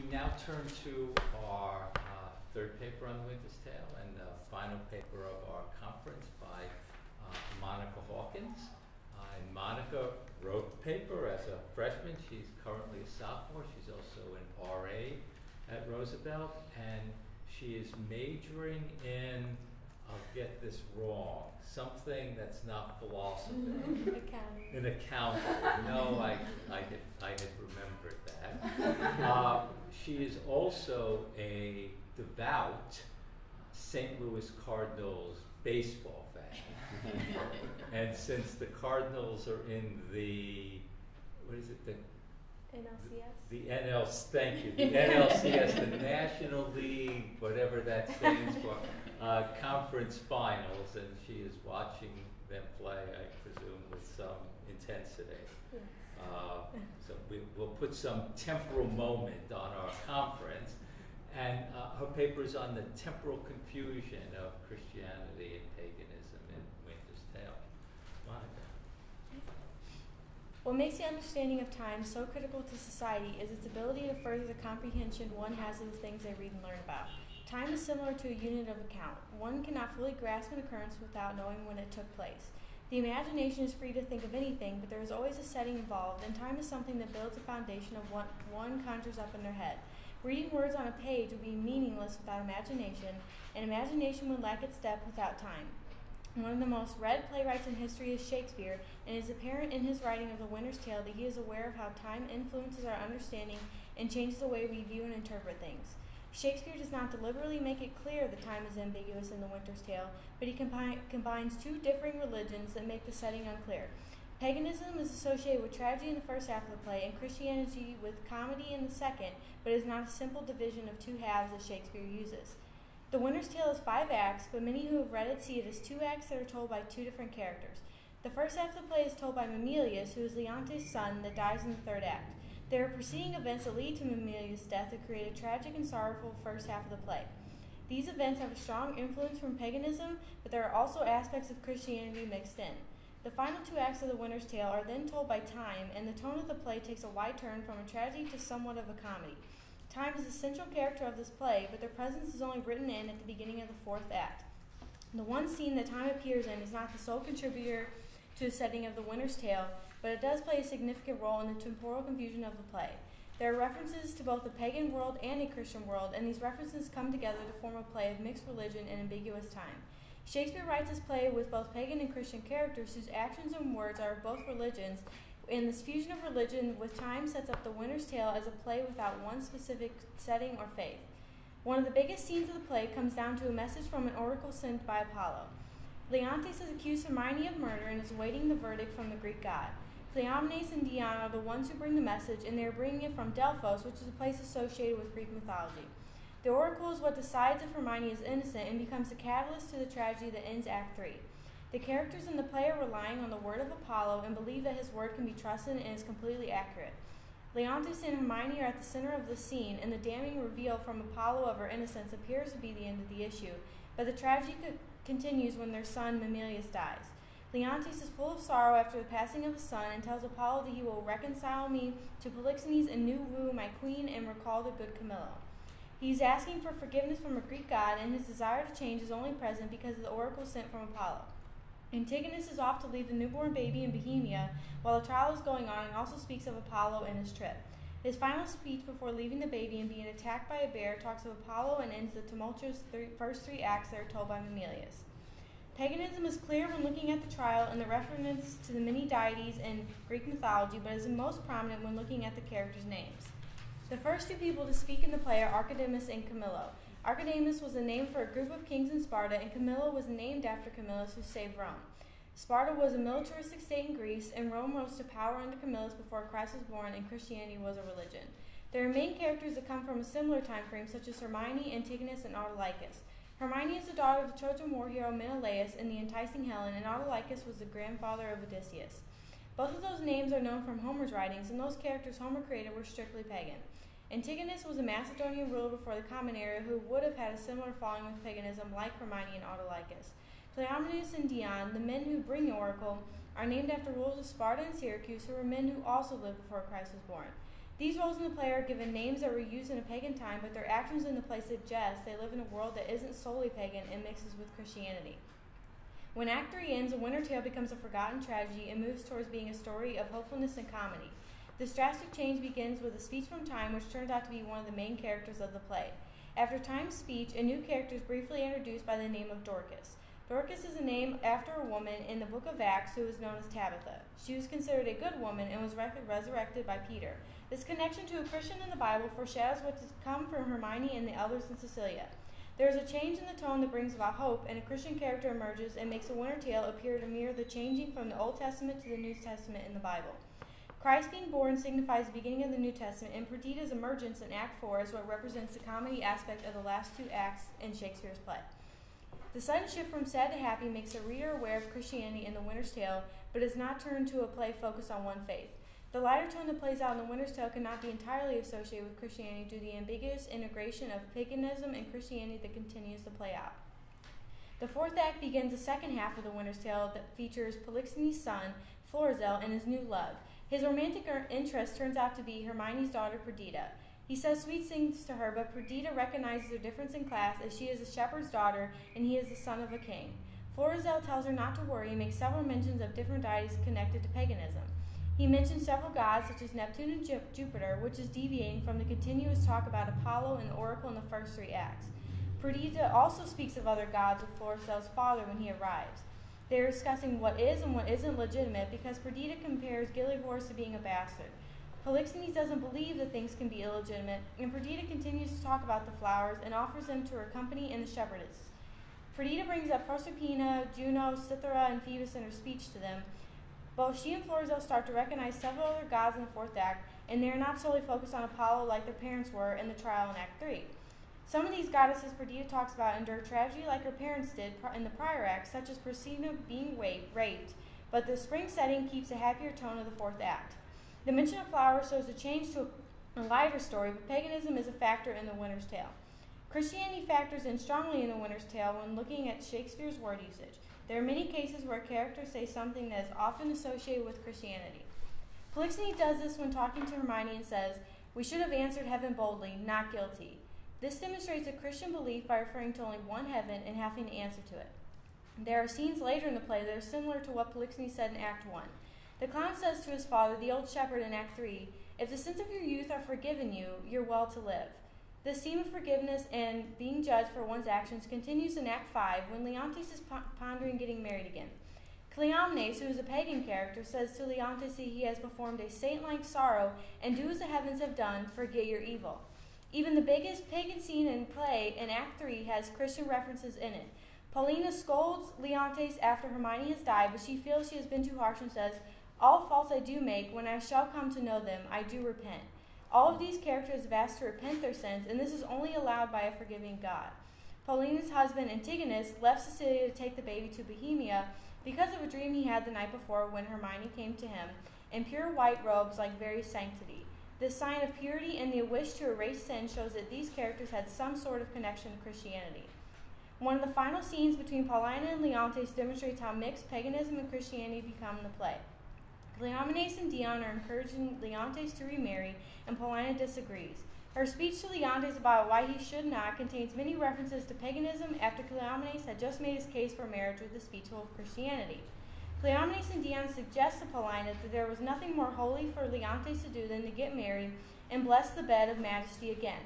We now turn to our third paper on the Winter's Tale and the final paper of our conference by Monica Hawkins. And Monica wrote the paper as a freshman. She's currently a sophomore. She's also an RA at Roosevelt, and she is majoring in, I'll get this wrong, something that's not philosophy. Accounting. In accounting. No, I had remembered that. She is also a devout St. Louis Cardinals baseball fan. And since the Cardinals are in the, what is it, the NLCS? The thank you, the NLCS, the National League, whatever that stands for, conference finals, and she is watching them play, I presume, with some intensity. Yes. So we'll put some temporal moment on our conference, and her paper is on the temporal confusion of Christianity and paganism in Winter's Tale. Monica. What makes the understanding of time so critical to society is its ability to further the comprehension one has of the things they read and learn about. Time is similar to a unit of account. One cannot fully grasp an occurrence without knowing when it took place. The imagination is free to think of anything, but there is always a setting involved, and time is something that builds a foundation of what one conjures up in their head. Reading words on a page would be meaningless without imagination, and imagination would lack its depth without time. One of the most read playwrights in history is Shakespeare, and it is apparent in his writing of The Winter's Tale that he is aware of how time influences our understanding and changes the way we view and interpret things. Shakespeare does not deliberately make it clear that time is ambiguous in The Winter's Tale, but he combines two differing religions that make the setting unclear. Paganism is associated with tragedy in the first half of the play and Christianity with comedy in the second, but is not a simple division of two halves that Shakespeare uses. The Winter's Tale is 5 acts, but many who have read it see it as 2 acts that are told by 2 different characters. The first half of the play is told by Mamilius, who is Leontes' son that dies in the 3rd act. There are preceding events that lead to Mamilius' death that create a tragic and sorrowful first half of the play. These events have a strong influence from paganism, but there are also aspects of Christianity mixed in. The final 2 acts of The Winter's Tale are then told by time, and the tone of the play takes a wide turn from a tragedy to somewhat of a comedy. Time is the central character of this play, but their presence is only written in at the beginning of the 4th act. The one scene that time appears in is not the sole contributor to the setting of The Winter's Tale, but it does play a significant role in the temporal confusion of the play. There are references to both the pagan world and a Christian world, and these references come together to form a play of mixed religion and ambiguous time. Shakespeare writes his play with both pagan and Christian characters whose actions and words are of both religions, and this fusion of religion with time sets up The Winter's Tale as a play without one specific setting or faith. One of the biggest scenes of the play comes down to a message from an oracle sent by Apollo. Leontes has accused Hermione of murder and is awaiting the verdict from the Greek god. Cleomenes and Dion are the ones who bring the message, and they are bringing it from Delphos, which is a place associated with Greek mythology. The oracle is what decides if Hermione is innocent and becomes the catalyst to the tragedy that ends Act 3. The characters in the play are relying on the word of Apollo and believe that his word can be trusted and is completely accurate. Leontes and Hermione are at the center of the scene, and the damning reveal from Apollo of her innocence appears to be the end of the issue, but the tragedy continues when their son Mamilius dies. Leontes is full of sorrow after the passing of his son and tells Apollo that he will reconcile me to Polixenes and new woo my queen and recall the good Camillo. He is asking for forgiveness from a Greek god, and his desire to change is only present because of the oracle sent from Apollo. Antigonus is off to leave the newborn baby in Bohemia while the trial is going on, and also speaks of Apollo and his trip. His final speech before leaving the baby and being attacked by a bear talks of Apollo and ends the tumultuous first 3 acts that are told by Mamilius. Paganism is clear when looking at the trial and the reference to the many deities in Greek mythology, but is most prominent when looking at the characters' names. The first 2 people to speak in the play are Archidamus and Camillo. Archidamus was a name for a group of kings in Sparta, and Camillo was named after Camillus, who saved Rome. Sparta was a militaristic state in Greece, and Rome rose to power under Camillus before Christ was born, and Christianity was a religion. There are main characters that come from a similar time frame, such as Hermione, Antigonus, and Autolycus. Hermione is the daughter of the Trojan war hero Menelaus and the enticing Helen, and Autolycus was the grandfather of Odysseus. Both of those names are known from Homer's writings, and those characters Homer created were strictly pagan. Antigonus was a Macedonian ruler before the Common Era who would have had a similar falling with paganism like Hermione and Autolycus. Cleomenes and Dion, the men who bring the oracle, are named after rulers of Sparta and Syracuse who were men who also lived before Christ was born. These roles in the play are given names that were used in a pagan time, but their actions in the play suggest they live in a world that isn't solely pagan and mixes with Christianity. When Act 3 ends, A Winter Tale becomes a forgotten tragedy and moves towards being a story of hopefulness and comedy. This drastic change begins with a speech from Time, which turns out to be one of the main characters of the play. After Time's speech, a new character is briefly introduced by the name of Dorcas. Dorcas is a name after a woman in the book of Acts who is known as Tabitha. She was considered a good woman and was resurrected by Peter. This connection to a Christian in the Bible foreshadows what to come from Hermione and the elders in Sicilia. There is a change in the tone that brings about hope, and a Christian character emerges and makes A Winter Tale appear to mirror the changing from the Old Testament to the New Testament in the Bible. Christ being born signifies the beginning of the New Testament, and Perdita's emergence in Act 4 is what represents the comedy aspect of the last two acts in Shakespeare's play. The sudden shift from sad to happy makes the reader aware of Christianity in The Winter's Tale, but is not turned to a play focused on one faith. The lighter tone that plays out in The Winter's Tale cannot be entirely associated with Christianity due to the ambiguous integration of paganism and Christianity that continues to play out. The fourth act begins the second half of The Winter's Tale that features Polixenes' son, Florizel, and his new love. His romantic interest turns out to be Hermione's daughter, Perdita. He says sweet things to her, but Perdita recognizes their difference in class as she is a shepherd's daughter and he is the son of a king. Florizel tells her not to worry and makes several mentions of different deities connected to paganism. He mentions several gods such as Neptune and Jupiter, which is deviating from the continuous talk about Apollo and the oracle in the first three acts. Perdita also speaks of other gods with Florizel's father when he arrives. They are discussing what is and what isn't legitimate because Perdita compares Gillivorus to being a bastard. Polixenes doesn't believe that things can be illegitimate, and Perdita continues to talk about the flowers and offers them to her company and the shepherdess. Perdita brings up Proserpina, Juno, Cythera, and Phoebus in her speech to them. Both she and Florizel start to recognize several other gods in the fourth act, and they are not solely focused on Apollo like their parents were in the trial in Act 3. Some of these goddesses Perdita talks about endure tragedy like her parents did in the prior act, such as Procina being raped, but the spring setting keeps a happier tone of the fourth act. The mention of flowers shows a change to a lighter story, but paganism is a factor in The Winter's Tale. Christianity factors in strongly in The Winter's Tale when looking at Shakespeare's word usage. There are many cases where characters say something that is often associated with Christianity. Polixenes does this when talking to Hermione and says, "We should have answered heaven boldly, not guilty." This demonstrates a Christian belief by referring to only one heaven and having to answer to it. There are scenes later in the play that are similar to what Polixenes said in Act 1. The clown says to his father, the old shepherd in Act 3, "If the sins of your youth are forgiven you, you're well to live." This theme of forgiveness and being judged for one's actions continues in Act 5 when Leontes is pondering getting married again. Cleomenes, who is a pagan character, says to Leontes he has performed a saint-like sorrow and do as the heavens have done, forget your evil. Even the biggest pagan scene in play in Act 3 has Christian references in it. Paulina scolds Leontes after Hermione has died, but she feels she has been too harsh and says, "All faults I do make, when I shall come to know them, I do repent." All of these characters have asked to repent their sins, and this is only allowed by a forgiving God. Paulina's husband, Antigonus, left Sicilia to take the baby to Bohemia because of a dream he had the night before when Hermione came to him in pure white robes like very sanctity. This sign of purity and the wish to erase sin shows that these characters had some sort of connection to Christianity. One of the final scenes between Paulina and Leontes demonstrates how mixed paganism and Christianity become in the play. Cleomenes and Dion are encouraging Leontes to remarry, and Paulina disagrees. Her speech to Leontes about why he should not contains many references to paganism after Cleomenes had just made his case for marriage with the speech of Christianity. Cleomenes and Dion suggest to Paulina that there was nothing more holy for Leontes to do than to get married and bless the bed of majesty again.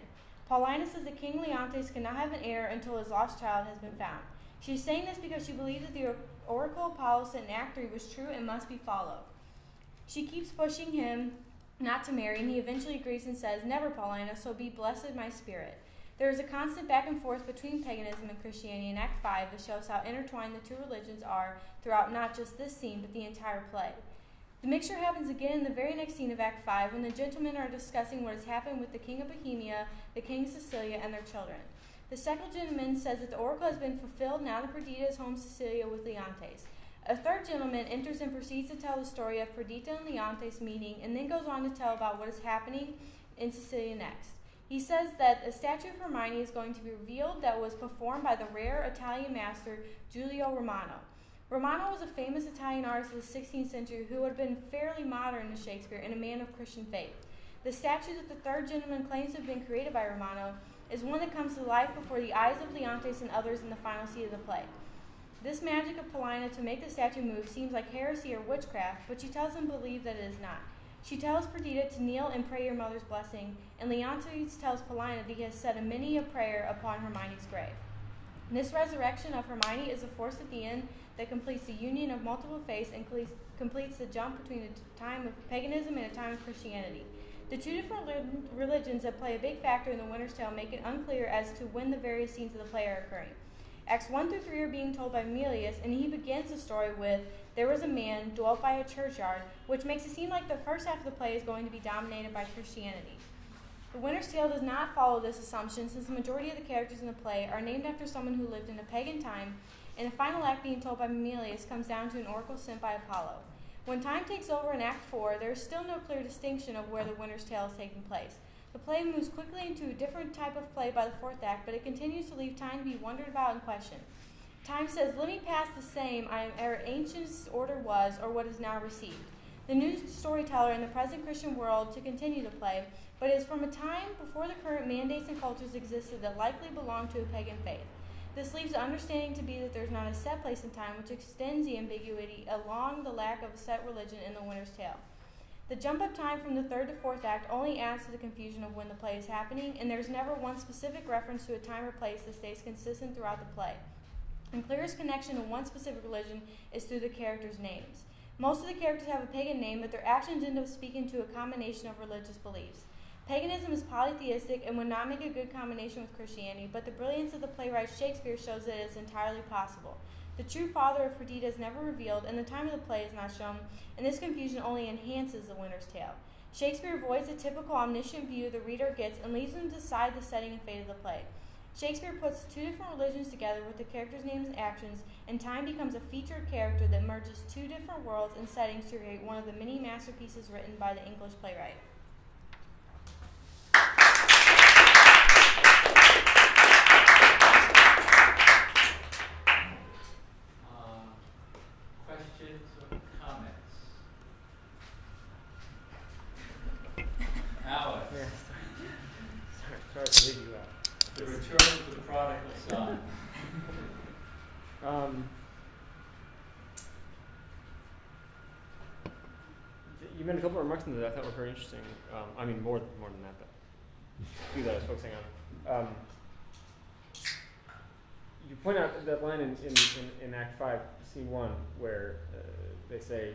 Paulina says that King Leontes cannot have an heir until his lost child has been found. She is saying this because she believes that the oracle Apollo said in Act 3 was true and must be followed. She keeps pushing him not to marry, and he eventually agrees and says, "Never, Paulina, so be blessed my spirit." There is a constant back and forth between paganism and Christianity in Act 5 that shows how intertwined the two religions are throughout not just this scene, but the entire play. The mixture happens again in the very next scene of Act 5 when the gentlemen are discussing what has happened with the king of Bohemia, the king of Sicilia, and their children. The second gentleman says that the oracle has been fulfilled now that Perdita is home in Sicilia with Leontes. A third gentleman enters and proceeds to tell the story of Perdita and Leontes meeting and then goes on to tell about what is happening in Sicilia next. He says that a statue of Hermione is going to be revealed that was performed by the rare Italian master Giulio Romano. Romano was a famous Italian artist of the 16th century who would have been fairly modern to Shakespeare and a man of Christian faith. The statue that the third gentleman claims to have been created by Romano is one that comes to life before the eyes of Leontes and others in the final scene of the play. This magic of Paulina to make the statue move seems like heresy or witchcraft, but she tells them to believe that it is not. She tells Perdita to kneel and pray your mother's blessing, and Leontes tells Paulina that he has said many a prayer upon Hermione's grave. This resurrection of Hermione is a force at the end that completes the union of multiple faiths and completes the jump between a time of paganism and a time of Christianity. The two different religions that play a big factor in The Winter's Tale make it unclear as to when the various scenes of the play are occurring. Acts 1 through 3 are being told by Emilius, and he begins the story with, "There was a man dwelt by a churchyard," which makes it seem like the first half of the play is going to be dominated by Christianity. The Winter's Tale does not follow this assumption, since the majority of the characters in the play are named after someone who lived in a pagan time, and the final act being told by Emilius comes down to an oracle sent by Apollo. When time takes over in Act 4, there is still no clear distinction of where the Winter's Tale is taking place. The play moves quickly into a different type of play by the fourth act, but it continues to leave time to be wondered about and questioned. Time says, "Let me pass the same I am ere ancient's order was, or what is now received." The new storyteller in the present Christian world to continue the play, but it is from a time before the current mandates and cultures existed that likely belonged to a pagan faith. This leaves the understanding to be that there is not a set place in time, which extends the ambiguity along the lack of a set religion in the Winter's Tale. The jump of time from the third to fourth act only adds to the confusion of when the play is happening, and there is never one specific reference to a time or place that stays consistent throughout the play. The clearest connection to one specific religion is through the characters' names. Most of the characters have a pagan name, but their actions end up speaking to a combination of religious beliefs. Paganism is polytheistic and would not make a good combination with Christianity, but the brilliance of the playwright Shakespeare shows that it is entirely possible. The true father of Perdita is never revealed, and the time of the play is not shown, and this confusion only enhances the Winter's Tale. Shakespeare avoids the typical omniscient view the reader gets and leaves them to decide the setting and fate of the play. Shakespeare puts two different religions together with the characters' names and actions, and time becomes a featured character that merges two different worlds and settings to create one of the many masterpieces written by the English playwright. Questions or comments? Alex, Yeah. Sorry to leave you out. the return of the prodigal son. You made a couple of remarks in that I thought were very interesting. I mean, more than that, but a few that I was focusing on. You point out that line in Act 5, Scene 1, where they say,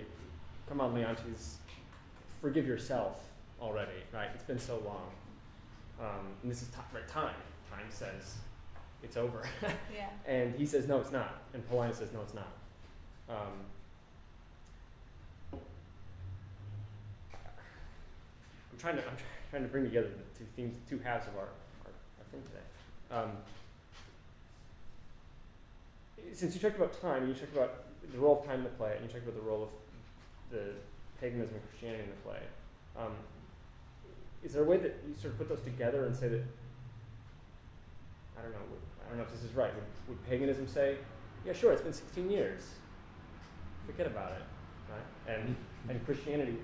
"Come on, Leontes, forgive yourself already, right? It's been so long." And this is right, time. Time says, it's over. Yeah. And he says, no, it's not. And Paulina says, no, it's not. I'm trying to bring together the two themes, two halves of our thing today. Since you talked about time, and you talked about the role of time in the play, and you talked about the role of the paganism and Christianity in the play, is there a way that you sort of put those together and say that, I don't know if this is right, would paganism say, yeah, sure, it's been 16 years, forget about it, right? And Christianity,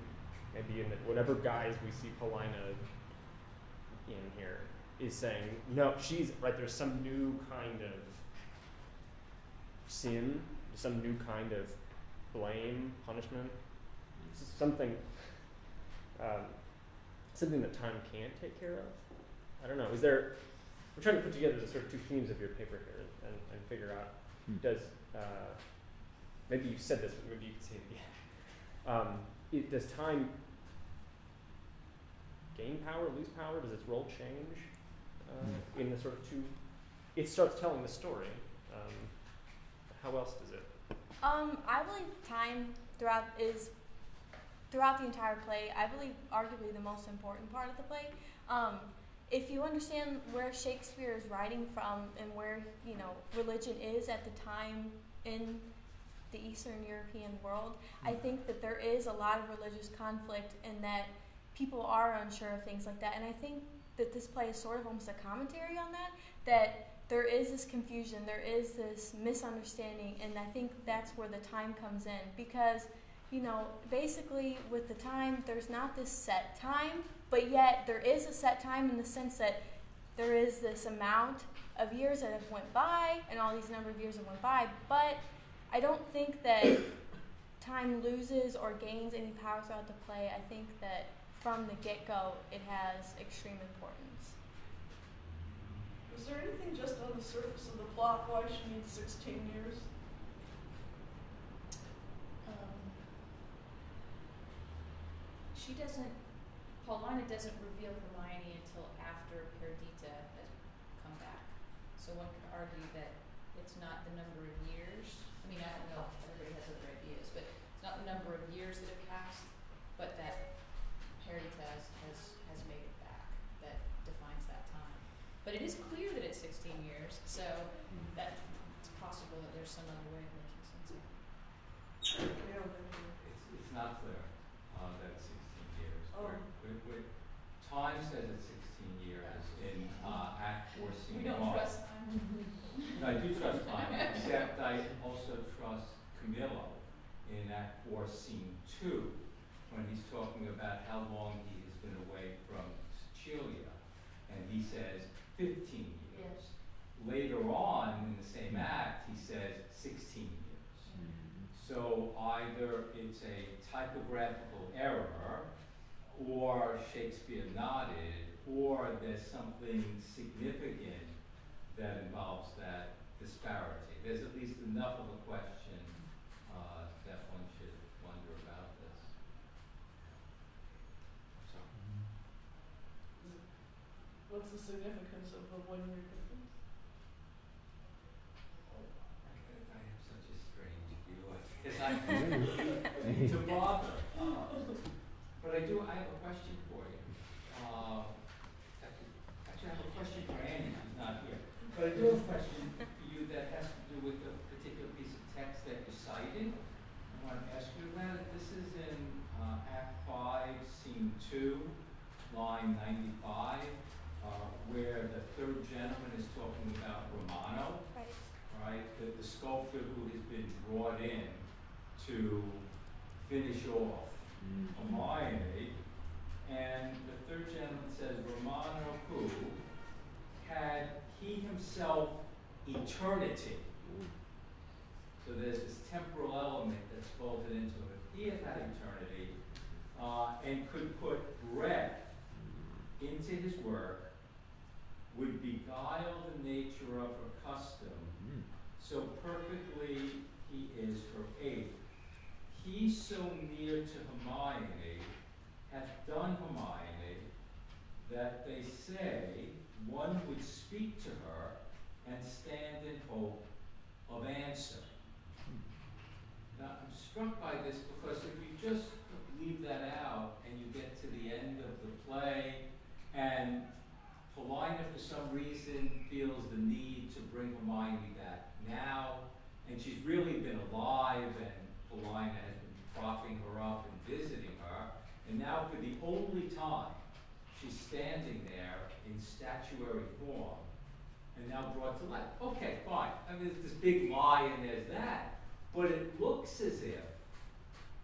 maybe in whatever guise we see Paulina in here, is saying, no, she's, right, there's some new kind of sin, some new kind of blame, punishment, something that time can't take care of. I don't know. We're trying to put together the sort of two themes of your paper here and figure out, maybe you said this, but maybe you can say it again. Does time gain power, lose power? Does its role change in the sort of two? It starts telling the story. How else does it? I believe time throughout the entire play, I believe arguably the most important part of the play. If you understand where Shakespeare is writing from and where, religion is at the time in the Eastern European world, I think that there is a lot of religious conflict and that people are unsure of things like that. And I think that this play is sort of almost a commentary on that there is this confusion, there is this misunderstanding, and I think that's where the time comes in. Because, basically with the time, there's not this set time but yet there is a set time in the sense that there is this amount of years that have went by and all these number of years have went by, but I don't think that time loses or gains any power throughout the play. I think that from the get-go it has extreme importance. Was there anything just on the surface of the plot why she needs 16 years? She doesn't, Paulina doesn't reveal Hermione until after Perdita has come back. So one could argue that it's not the number of years. I mean, I don't know if everybody has other ideas, but it's not the number of years that have passed, but that Perdita has made it back. That defines that time. But it is clear that it's 16 years, so that it's possible that there's some other way of making sense of it. It's not clear that it's 16 years. Oh. Time says it's 16 years in Act 4, Scene 1. We don't trust time. No, I do trust time, except I also trust Camillo in Act 4, Scene 2, when he's talking about how long he has been away from Sicilia, and he says 15 years. Yes. Later on in the same act, he says 16 years. So either it's a typographical error, or Shakespeare nodded, or there's something significant that involves that disparity. There's at least enough of a question that one should wonder about this. So. What's the significance of the 1 year difference? Oh, I have such a strange view. Because I to bother. But I have a question for you. Actually, I have a question for Annie, who's not here. But I do have a question for you that has to do with the particular piece of text that you cited. I want to ask you about it. This is in Act 5, Scene 2, line 95, where the third gentleman is talking about Romano, right? The sculptor who has been brought in to finish off Hermione, and the third gentleman says, Romano who had he himself eternity. So there's this temporal element that's folded into it. He had had eternity and could put breath into his work, would beguile the nature of her custom, so perfectly he is her ape. He so near to Hermione hath done Hermione that they say one would speak to her and stand in hope of answer. Now I'm struck by this because if you just leave that out and you get to the end of the play and Paulina for some reason feels the need to bring Hermione back now, and she's really been alive and Paulina has been propping her up and visiting her, and now for the only time she's standing there in statuary form and now brought to life. Okay, fine. I mean, there's this big lie and there's that, but it looks as if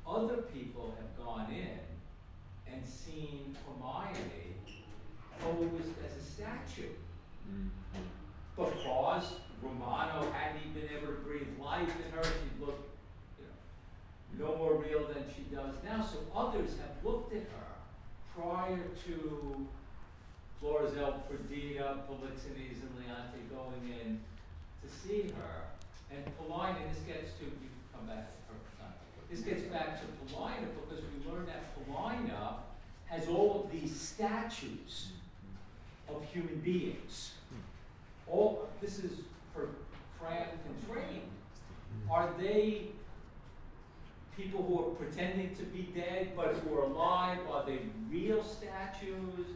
other people have gone in and seen Hermione posed as a statue. Because Romano hadn't been able to breathe life in her, she looked no more real than she does now. So others have looked at her prior to Florizel, Perdita, Polixenes, and Leonte going in to see her. And Paulina, this gets to, you can come back to her time. This gets back to Paulina because we learn that Paulina has all of these statues of human beings. All, this is her craft and training. Are they people who are pretending to be dead but who are alive? Are they real statues?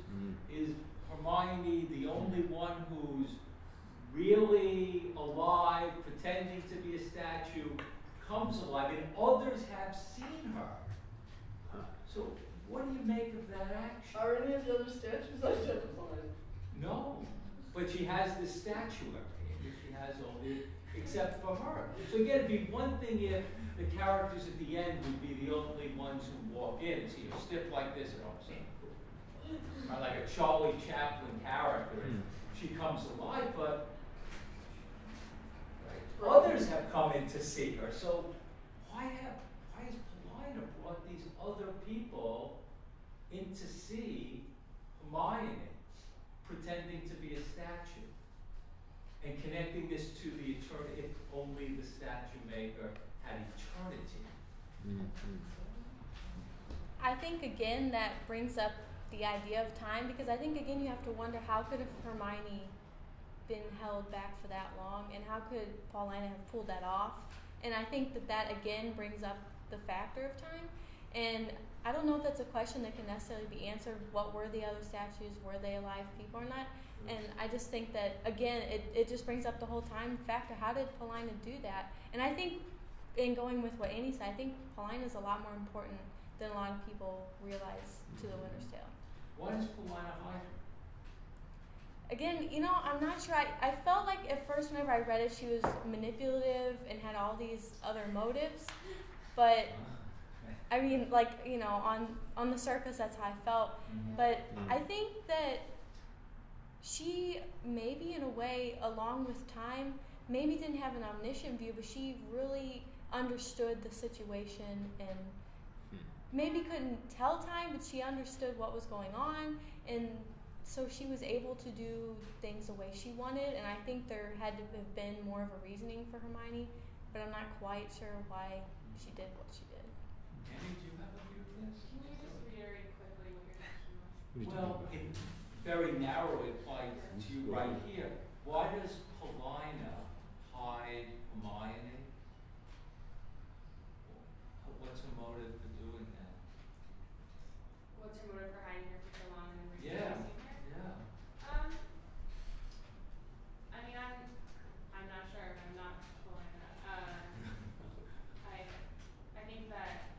Is Hermione the only one who's really alive, pretending to be a statue, comes alive, and others have seen her? So what do you make of that action? Are any of the other statues identified? No, but she has this statuary. She has all the, except for her. So again, it'd be one thing if the characters at the end would be the only ones who walk in and see her stiff like this and all of a sudden, Or like a Charlie Chaplin character. She comes alive, but others have come in to see her. So why has Paulina brought these other people in to see Hermione, pretending to be a statue, and connecting this to the eternity? If only the statue maker had eternity. I think again that brings up the idea of time, because I think again you have to wonder how could have Hermione been held back for that long, and how could Paulina have pulled that off? And I think that again brings up the factor of time. And I don't know if that's a question that can necessarily be answered. What were the other statues? Were they alive people or not? And I just think that again it just brings up the whole time factor. How did Paulina do that? And I think, in going with what Annie said, I think Paulina is a lot more important than a lot of people realize to the Winter's Tale. Why does Paulina hide her? Again, I'm not sure. I felt like at first whenever I read it, she was manipulative and had all these other motives. But, I mean, like, on the surface, that's how I felt. But I think that she maybe, in a way, along with time, maybe didn't have an omniscient view, but she really understood the situation and maybe couldn't tell time, but she understood what was going on, and so she was able to do things the way she wanted. And I think there had to have been more of a reasoning for Hermione, but I'm not quite sure why she did what she did. Annie, do you have a view of this? Can you just reiterate quickly what your question was? Well, it very narrowly applies to you right here. Why does Paulina hide Hermione? What's her motive for doing that? What's your motive for hiding her for so long and never Yeah. seeing her? I mean, I'm not sure. I'm not Paulina. I think that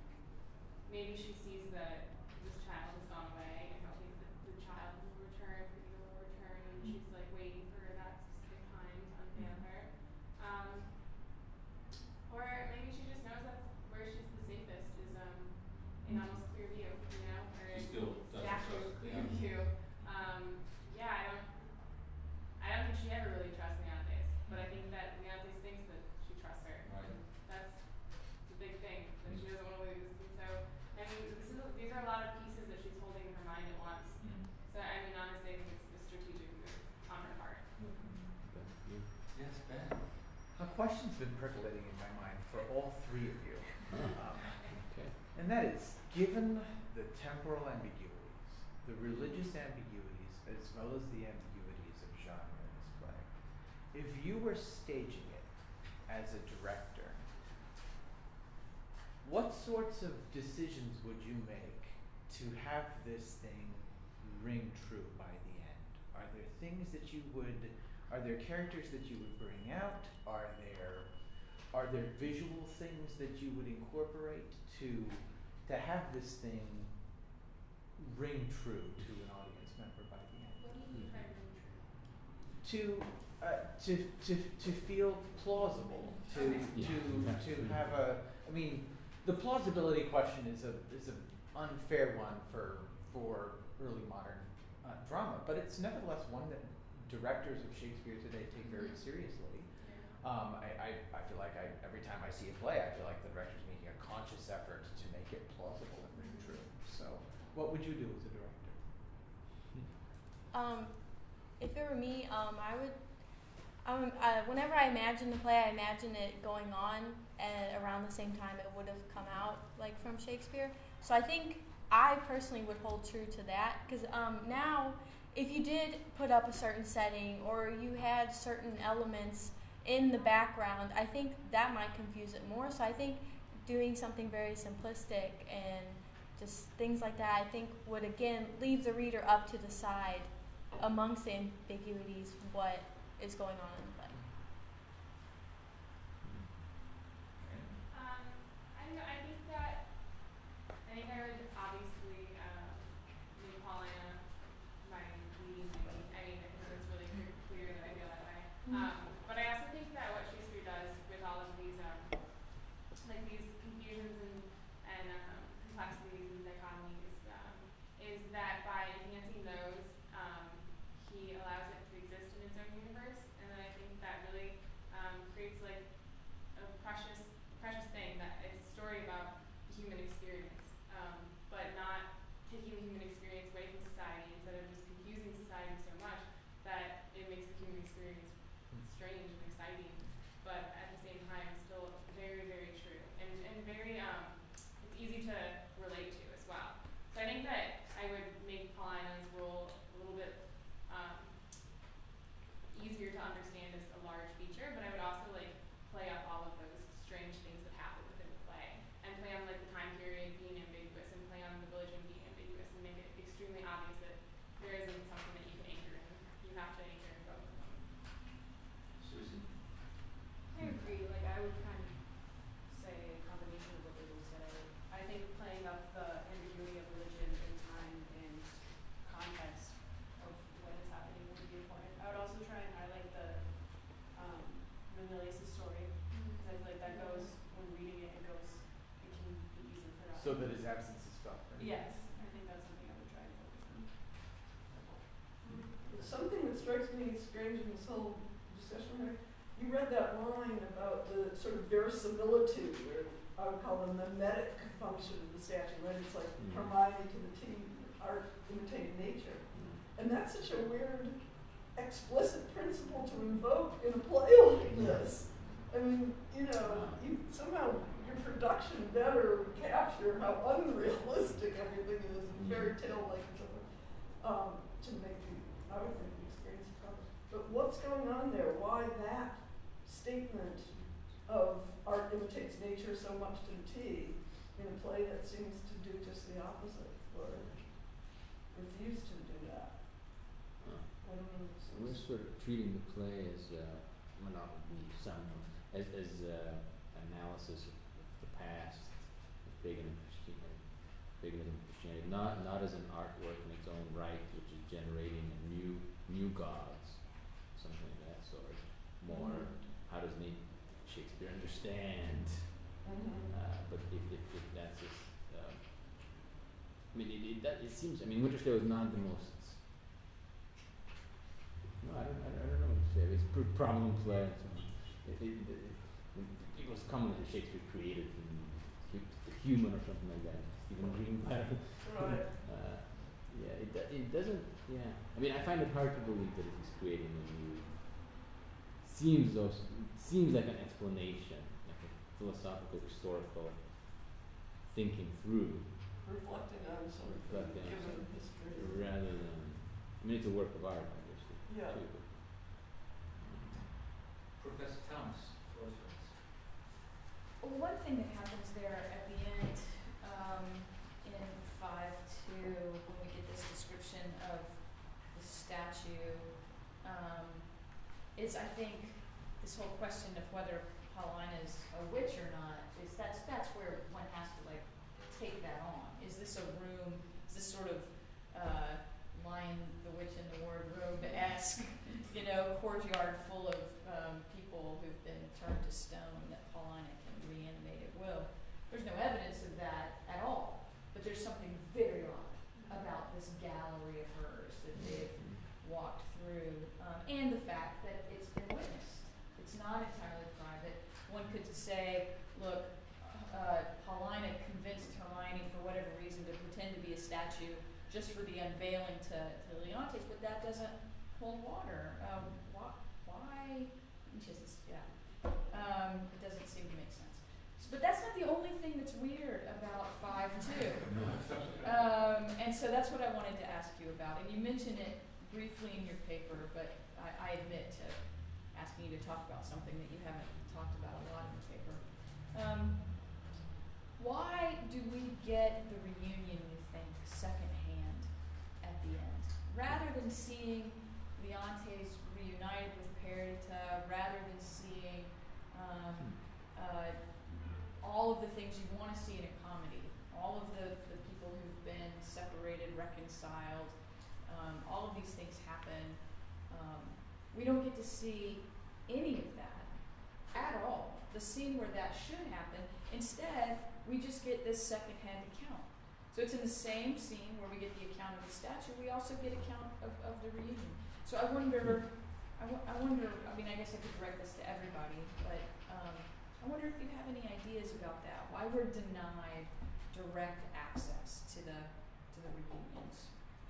maybe she sees that this child has gone away and hoping that the child will return, and she's like waiting for that specific time to unveil her. Or maybe she just knows that's where she's the safest, is in almost clear view, or She still doesn't statue trust, clear yeah. view. I don't think she ever really trusts Leontes, but I think that Leontes thinks that she trusts her. Right. That's the big thing, that she doesn't want to lose. And so, I mean, these are a lot of pieces that she's holding in her mind at once. So, I mean, honestly, I think it's a strategic move on her part. Yes, Ben. A question's been percolating in my mind for all three of you. Okay. And that is, given the temporal ambiguities, the religious ambiguities, as well as the ambiguities of genre in this play, if you were staging it as a director, what sorts of decisions would you make to have this thing ring true by the end? Are there things that you would, are there characters that you would bring out? Are there visual things that you would incorporate to have this thing ring true to an audience member by the end? What do you mean by ring true? To feel plausible, to have a, I mean, the plausibility question is an unfair one for early modern drama, but it's nevertheless one that directors of Shakespeare today take very seriously. I feel like every time I see a play, I feel like the director's making a conscious effort to make it plausible and ring true. So, what would you do as a director? If it were me, I would. Whenever I imagine the play, I imagine it going on at around the same time it would have come out, like from Shakespeare. So I think I personally would hold true to that, because now, if you did put up a certain setting or you had certain elements in the background, I think that might confuse it more. So I think doing something very simplistic and just things like that, I think would again leave the reader up to decide amongst the ambiguities what is going on in the play. I think I would obviously make Paulina my leading lady. I mean, I think it's really clear that I feel that way. But I also think that what Shakespeare does with all of these, like these confusions and complexities and dichotomies, is that by enhancing taking the human experience away from society instead of just confusing society so much that it makes the human experience strange and exciting, but at the same time still very, very true and very it's easy to relate to as well. So I think that I would make Paulina's role a little bit easier to understand as a large feature, but I would also like play up all of those strange things that happen within the play and play on like the time period being ambiguous and play on the religion being ambiguous and make it extremely obvious that there isn't something that you can anchor in. You have to anchor in both of them. Susie? I agree. Like, I would kind of say a combination of what they both said. I think playing up the ambiguity of religion and time and context of when it's happening would be important. I would also try and highlight the Menelaus' story, because I feel like that goes, when reading it, it can be easily forgotten. So that his absence is felt, right? Yes, I think that's something I would try and focus on. Something that strikes me as strange in this whole discussion here, you read that line about the sort of verisimilitude, or I would call the mimetic function of the statue, right? It's like Hermione to the T, art imitating nature. And that's such a weird, explicit principle to invoke in a play like this. I mean, somehow your production better capture how unrealistic everything is and fairy tale-like and so forth, to make I would think the experience comes. But what's going on there? Why that statement of art imitates nature so much to the T in a play that seems to do just the opposite, or refuse to do that? I don't know. We're sort of treating the play as analysis of the past, of paganism and Christianity, not as an artwork in its own right, which is generating new gods, something of that sort. More, how does Shakespeare understand? But if that's just, it seems. Winter's Tale is not the most. No, I don't know what to say. It's a prominent play. It was common that Shakespeare created the human or something like that. Stephen Greenblatt. Right. It doesn't. Yeah. I find it hard to believe that he's creating a new. Seems like an explanation, like a philosophical, historical thinking through. Reflecting on sort of given history. Rather than. It's a work of art, obviously. Yeah. Too. Professor Thomas, floor is yours. Well, one thing that happens there at the end, in 5.2, when we get this description of the statue, is I think this whole question of whether Paulina is a witch or not, that's where one has to take that on. Is this a room? Is this sort of Lion the Witch in the Wardrobe-esque, courtyard full of people who've been turned to stone that Paulina can reanimate at will? There's no evidence of that at all, but there's something very odd about this gallery of hers that they've walked through, and the fact that it's been witnessed. It's not entirely private. One could say, look, Paulina convinced Hermione for whatever reason to pretend to be a statue just for the unveiling to Leontes, but that doesn't hold water. Why? It doesn't seem to make sense. But that's not the only thing that's weird about 5.2. And so that's what I wanted to ask you about. And you mentioned it briefly in your paper, but I admit to asking you to talk about something that you haven't talked about a lot in your paper. Why do we get the reunion, you think, secondhand at the end? Rather than seeing Leontes reunited with Perdita, rather than seeing all of the things you want to see in a comedy, all of the people who've been separated, reconciled, all of these things happen. We don't get to see any of that at all. The scene where that should happen. Instead, we just get this secondhand account. So it's in the same scene where we get the account of the statue, we also get account of the reunion. So I wonder, I guess I could direct this to everybody, but I wonder if you have any ideas about that. Why we're denied direct access to the reunion.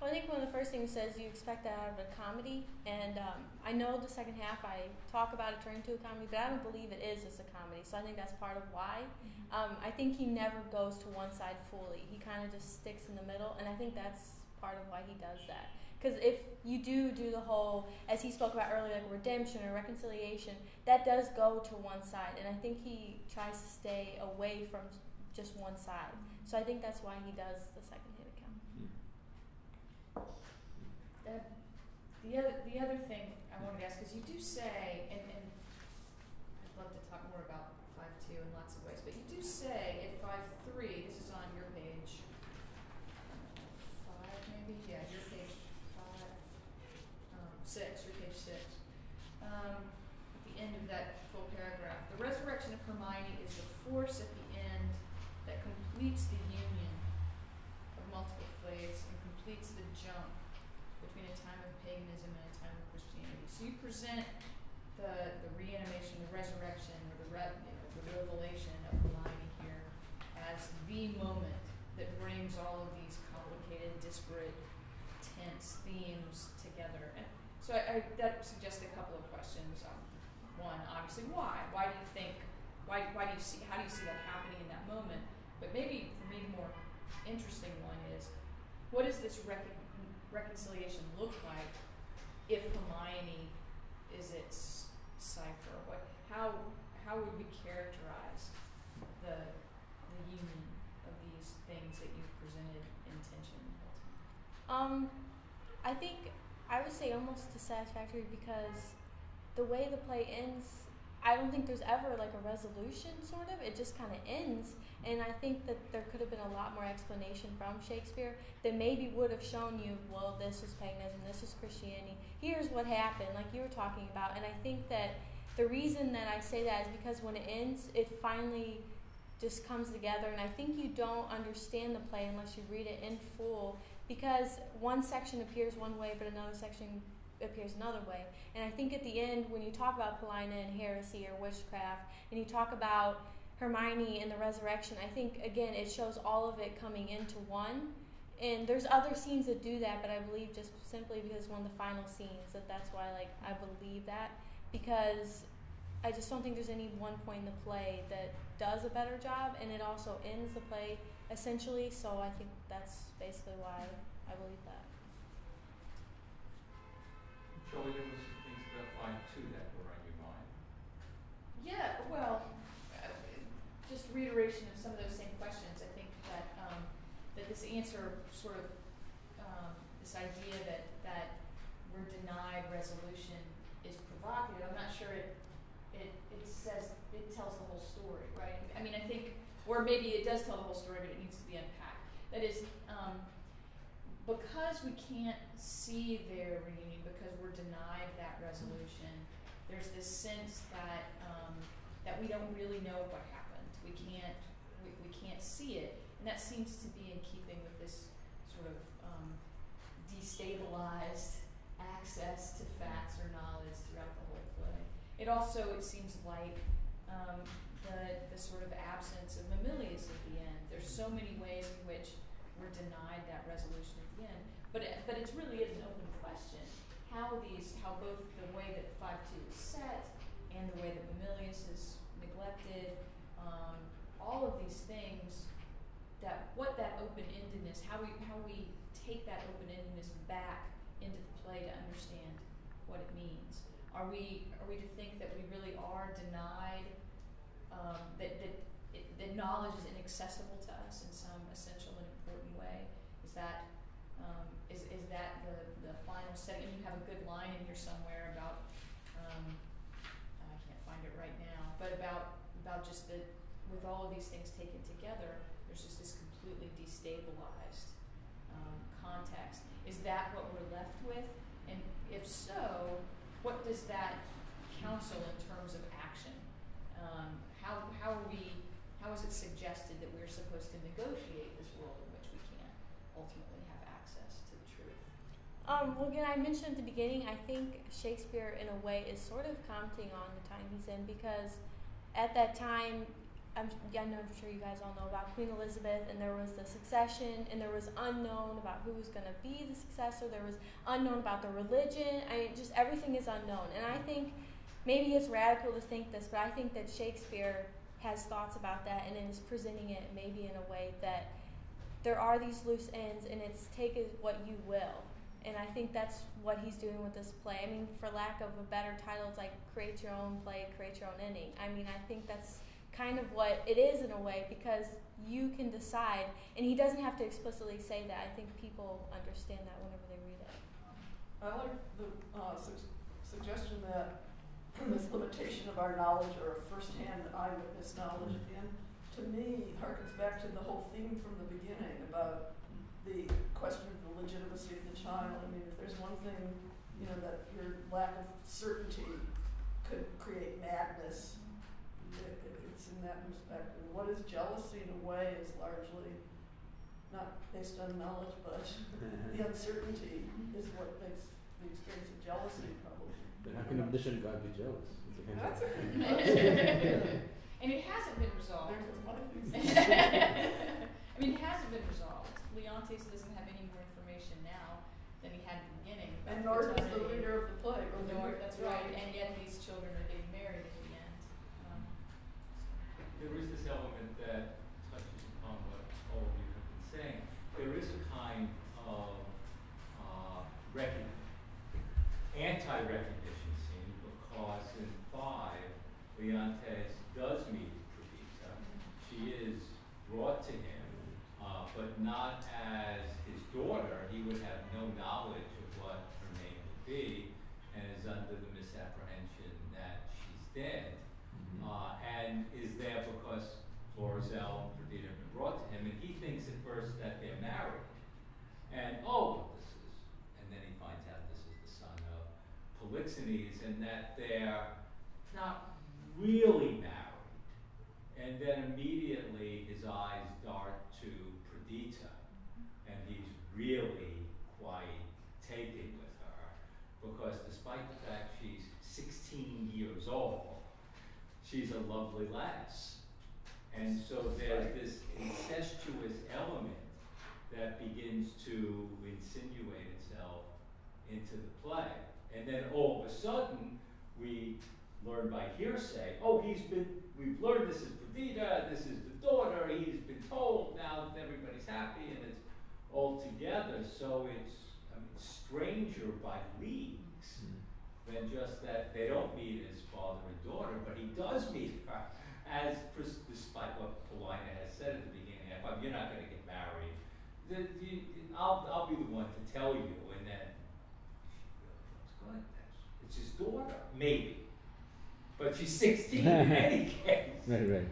Well, I think one of the first things it says you expect that out of a comedy, and I know the second half I talk about it turning to a comedy, but I don't believe it is just a comedy, so I think that's part of why. I think he never goes to one side fully. He kind of just sticks in the middle, and I think that's part of why he does that. Because if you do the whole, as he spoke about earlier, like redemption or reconciliation, that does go to one side, and I think he tries to stay away from just one side. So I think that's why he does the second hit account. The other thing I wanted to ask is you do say, and I'd love to talk more about 5.2 in lots of ways, but you do say at 5.3, this is on your page 5 maybe? Yeah, your page 6, your page 6. At the end of that full paragraph, the resurrection of Hermione is the force at the end that completes the union of multiple faiths and completes the jump between a time of paganism and a time of Christianity. So you present the reanimation, the resurrection, or the revelation of Hermione here as the moment that brings all of these complicated, disparate, tense themes together. And so that suggests a couple of questions. One, obviously, why? Why do you think? Why do you see? How do you see that happening in that moment? But maybe for me, the more interesting one is, what does this reconciliation look like if Hermione is its cipher? How would we characterize the union of these things that you've presented in tension? I think I would say almost to satisfactory, because the way the play ends, I don't think there's ever like a resolution, sort of. It just kind of ends, and I think that there could have been a lot more explanation from Shakespeare that maybe would have shown you, well, this is paganism, this is Christianity, here's what happened, like you were talking about. And I think that the reason that I say that is because when it ends, it finally just comes together, and I think you don't understand the play unless you read it in full, because one section appears one way, but another section appears another way. And I think at the end, when you talk about Paulina and heresy or witchcraft, and you talk about Hermione and the resurrection, I think, again, it shows all of it coming into one. And there's other scenes that do that, but I believe just simply because one of the final scenes, that's why, like, I believe that, because I just don't think there's any one point in the play that does a better job, and it also ends the play essentially, so I think that's basically why I believe that. Shall we give us some things about 5.2 that were on your mind? Yeah, well, just reiteration of some of those same questions. I think that that this answer sort of this idea that we're denied resolution is provocative. I'm not sure it says it tells the whole story, right? I mean, I think, or maybe it does tell the whole story, but it needs to be unpacked. That is, because we can't see their reunion, because we're denied that resolution, there's this sense that that we don't really know what happened. We can't see it, and that seems to be in keeping with this sort of destabilized access to facts or knowledge throughout the whole play. It also, it seems like the sort of absence of Mamilius at the end. There's so many ways in which we're denied that resolution at the end, but it really is an open question how both the way that 5.2 is set and the way that Mamilius is neglected, all of these things, what that open-endedness, how we take that open-endedness back into the play to understand what it means. Are we to think that we really are denied, that knowledge is inaccessible to us in some essential and important way? Is that the final setting? You have a good line in here somewhere about I can't find it right now, but about just that with all of these things taken together, there's just this completely destabilized context. Is that what we're left with? And if so, what does that counsel in terms of action? How is it suggested that we're supposed to negotiate this world in which we can't ultimately have access to the truth? Well, again, I mentioned at the beginning, I think Shakespeare, in a way, is sort of commenting on the time he's in, because at that time, I'm sure you guys all know about Queen Elizabeth, and there was the succession, and there was unknown about who was going to be the successor. There was unknown about the religion. I mean, just everything is unknown. And I think maybe it's radical to think this, but I think that Shakespeare has thoughts about that and is presenting it maybe in a way that there are these loose ends, and it's take it what you will. And I think that's what he's doing with this play. I mean, for lack of a better title, it's like create your own play, create your own ending. I mean, I think that's kind of what it is in a way, because you can decide, and he doesn't have to explicitly say that. I think people understand that whenever they read it. I like the suggestion that this limitation of our knowledge, or first-hand eyewitness knowledge again, to me harkens back to the whole theme from the beginning about the question of the legitimacy of the child. I mean, if there's one thing, you know, that your lack of certainty could create madness, it's in that respect. And what is jealousy in a way is largely not based on knowledge, but the uncertainty is what makes the experience of jealousy probably. But how can omniscient God be jealous? That's a good question. And it hasn't been resolved. There's a lot of things. I mean, it hasn't been resolved. Leontes doesn't have any more information now than he had at the beginning. And nor does the reader of the play. That's right. And yet these children are getting married at the end. There is this element that touches upon what all of you have been saying. There is a kind of anti-recognition scene, because in 5, Leontes does meet Perdita. She is brought to him, but not as his daughter. He would have no knowledge of what her name would be, and is under the misapprehension that she's dead. And is there because Florizel and Perdita have been brought to him, and he thinks at first that they're married. And and then he finds out this is the son of Polixenes, and that they're not really married. And then immediately his eyes dart to Perdita, and he's really quite taken with her, because despite the fact she's 16 years old, she's a lovely lass. And so there's this incestuous element that begins to insinuate itself into the play. And then all of a sudden, we learn by hearsay, we've learned this is Perdita, this is the daughter, he's been told, now everybody's happy, and it's all together. So it's stranger by leagues than just that they don't meet as father and daughter, but he does meet her, as despite what Alena has said at the beginning, if you're not going to get married, I'll be the one to tell you, and then she really looks good. It's his daughter, maybe, but she's 16 in any case. Right.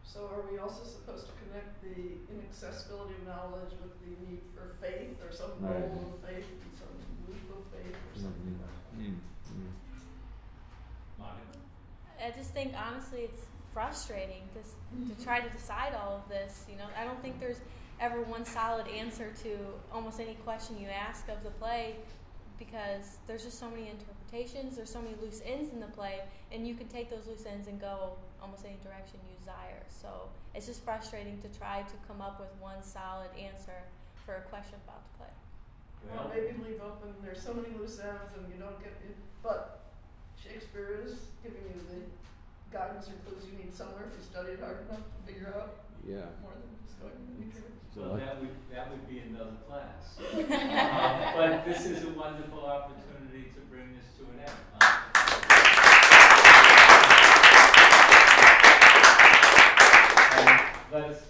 So are we also supposed to connect the inaccessibility of knowledge with the need for faith, or some role of faith, and some leap of faith, or something like that? I just think, honestly, it's frustrating to try to decide all of this. You know, I don't think there's ever one solid answer to almost any question you ask of the play, because there's just so many interpretations, there's so many loose ends in the play, and you can take those loose ends and go almost any direction you desire. So it's just frustrating to try to come up with one solid answer for a question about the play. Well, maybe leave open, there's so many loose ends and you don't get it, but Shakespeare is giving you the guidance or clues you need somewhere if you studied hard enough to figure out more than just going to the nature. So that would be another class. But this is a wonderful opportunity to bring this to an end. Let us